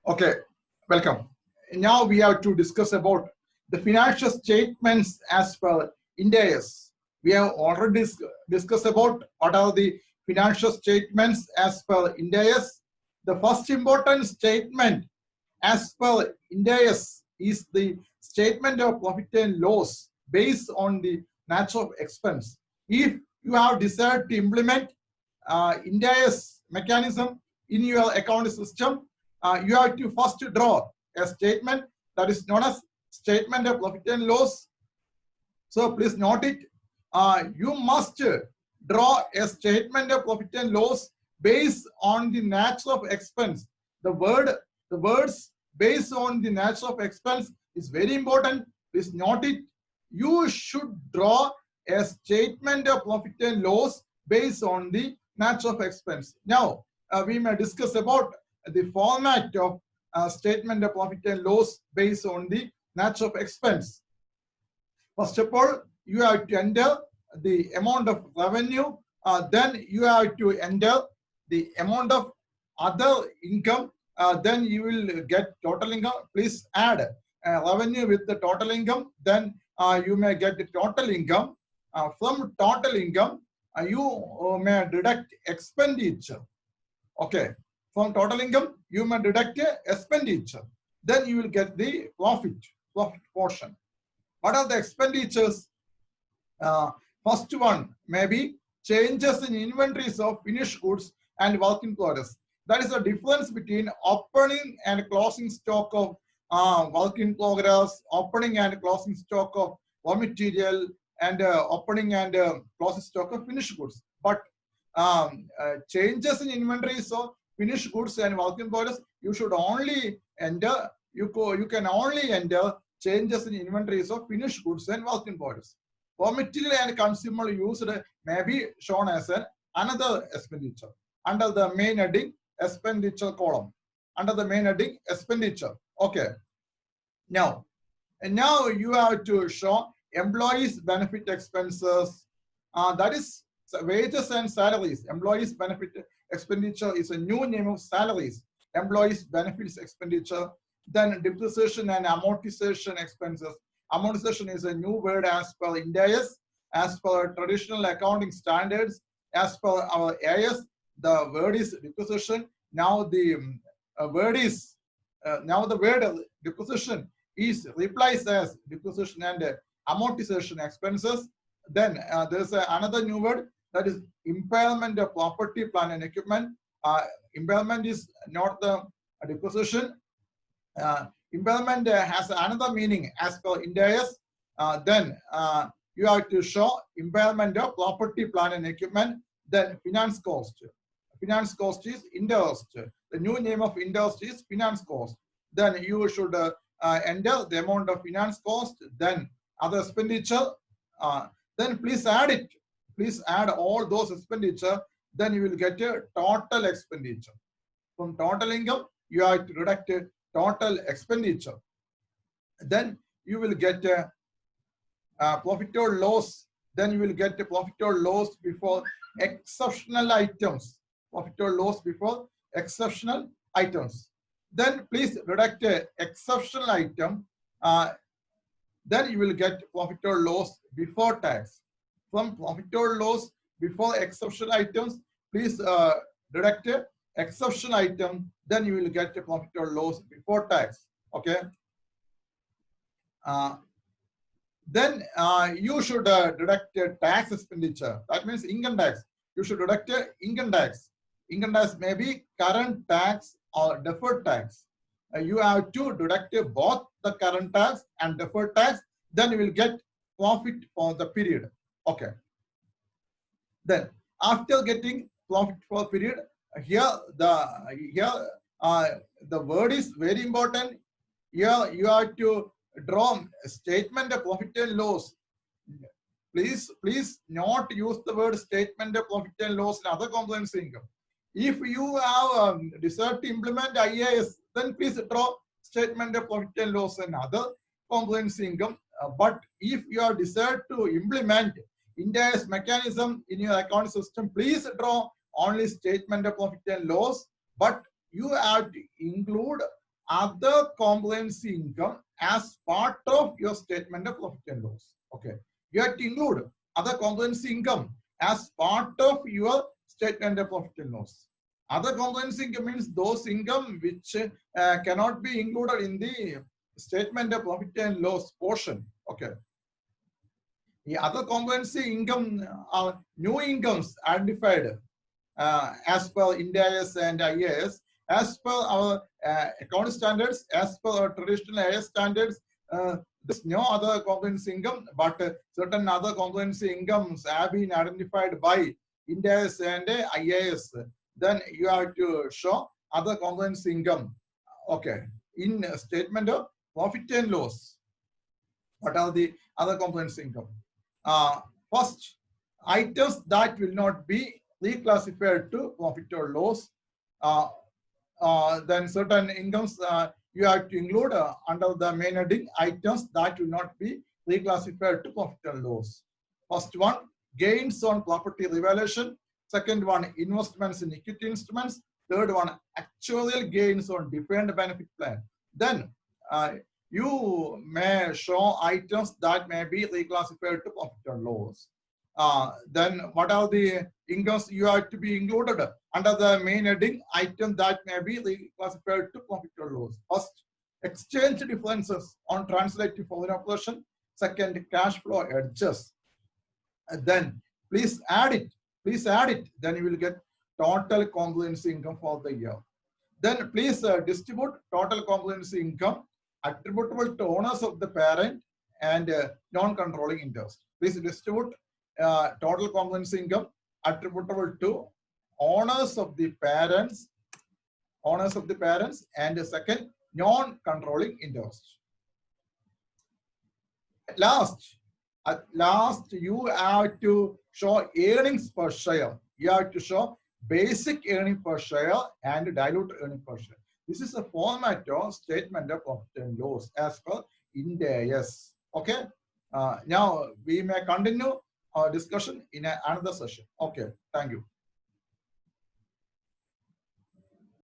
Okay, welcome. Now we have to discuss about the financial statements as per INDAS. We have already discussed about what are the financial statements as per INDAS. The first important statement as per INDAS is the statement of profit and loss based on the nature of expense. If you have decided to implement INDAS mechanism in your accounting system, you have to first draw a statement that is known as statement of profit and loss. So please note it. You must draw a statement of profit and loss based on the nature of expense. The words based on the nature of expense is very important. Please note it. You should draw a statement of profit and loss based on the nature of expense. Now we may discuss about the format of statement of profit and loss based on the nature of expense. First of all, you have to enter the amount of revenue. Then you have to enter the amount of other income. Then you will get total income. Please add revenue with the total income. Then you may get the total income. From total income, you may deduct expenditure. Okay. From total income, you may deduct expenditure. Then you will get the profit portion. What are the expenditures? First one may be changes in inventories of finished goods and work in progress. That is the difference between opening and closing stock of work in progress, opening and closing stock of raw material, and opening and closing stock of finished goods. But changes in inventories of finished goods and work in progress, you should only enter, you can only enter changes in inventories of finished goods and work in progress. Raw material and consumer used may be shown as another expenditure under the main heading expenditure column. Under the main heading expenditure. Okay. Now you have to show employees benefit expenses. That is wages and salaries. Employees benefit expenditure is a new name of salaries. Employees benefits expenditure. Then depreciation and amortization expenses. Amortization is a new word as per INDAS, as per traditional accounting standards, as per our AS. The word is depreciation. Now the word depreciation is replaced as depreciation and amortization expenses. Then there is another new word, that is impairment of property, plant and equipment. Impairment is not the depreciation. Impairment has another meaning as per INDAS. Then you have to show impairment of property, plant and equipment. Then finance cost. Finance cost is interest. The new name of interest is finance cost. Then you should enter the amount of finance cost. Then other expenditure. Then please add it. Please add all those expenditure. Then you will get a total expenditure. From total income, you have to deduct a total expenditure. Then you will get a profit or loss. Then you will get a profit or loss before exceptional items. Profit or loss before exceptional items. Then please deduct a exceptional item. Then you will get profit or loss before tax. From profit or loss before exceptional items, please deduct a exceptional item. Then you will get a profit or loss before tax. Okay. Then you should deduct a tax expenditure. That means income tax. You should deduct a income tax. Income tax may be current tax or deferred tax. You have to deduct both the current tax and deferred tax. Then you will get profit for the period. Okay. Then after getting profit for period, here the word is very important. Here you have to draw a statement of profit and loss. Please not use the word statement of profit and loss in other comprehensive income. If you have decided to implement IAS, then please draw statement of profit and loss and other comprehensive income. But if you have decided to implement INDAS mechanism in your account system, please draw only statement of profit and loss, but you have to include other comprehensive income as part of your statement of profit and loss. Okay, you have to include other comprehensive income as part of your statement of profit and loss. Other comprehensive income means those income which cannot be included in the statement of profit and loss portion. Okay. The other comprehensive income are new incomes identified as per INDAS and IAS, as per our account standards, as per our traditional IAS standards. There's no other comprehensive income, but certain other comprehensive incomes have been identified by INDAS and IAS. Then you have to show other comprehensive income. Okay, in statement of profit and loss. What are the other comprehensive income? First, items that will not be reclassified to profit or loss. Then certain incomes you have to include under the main heading, items that will not be reclassified to profit or loss. First one, gains on property revaluation. Second one, investments in equity instruments. Third one, actuarial gains on defined benefit plan. Then you may show items that may be reclassified to profit or loss. Then what are the incomes you have to be included under the main heading, item that may be reclassified to profit or loss? First, exchange differences on translated foreign operation. Second, cash flow hedges. Then please add it. Then you will get total comprehensive income for the year. Then please distribute total comprehensive income attributable to owners of the parent and non-controlling interest. Please distribute total comprehensive income attributable to owners of the parents, and second, non-controlling interest. At last, you have to show earnings per share. You have to show basic earning per share and dilute earning per share. This is a format of statement of profit and loss as per INDAS. Okay. Now we may continue our discussion in another session. Okay. Thank you.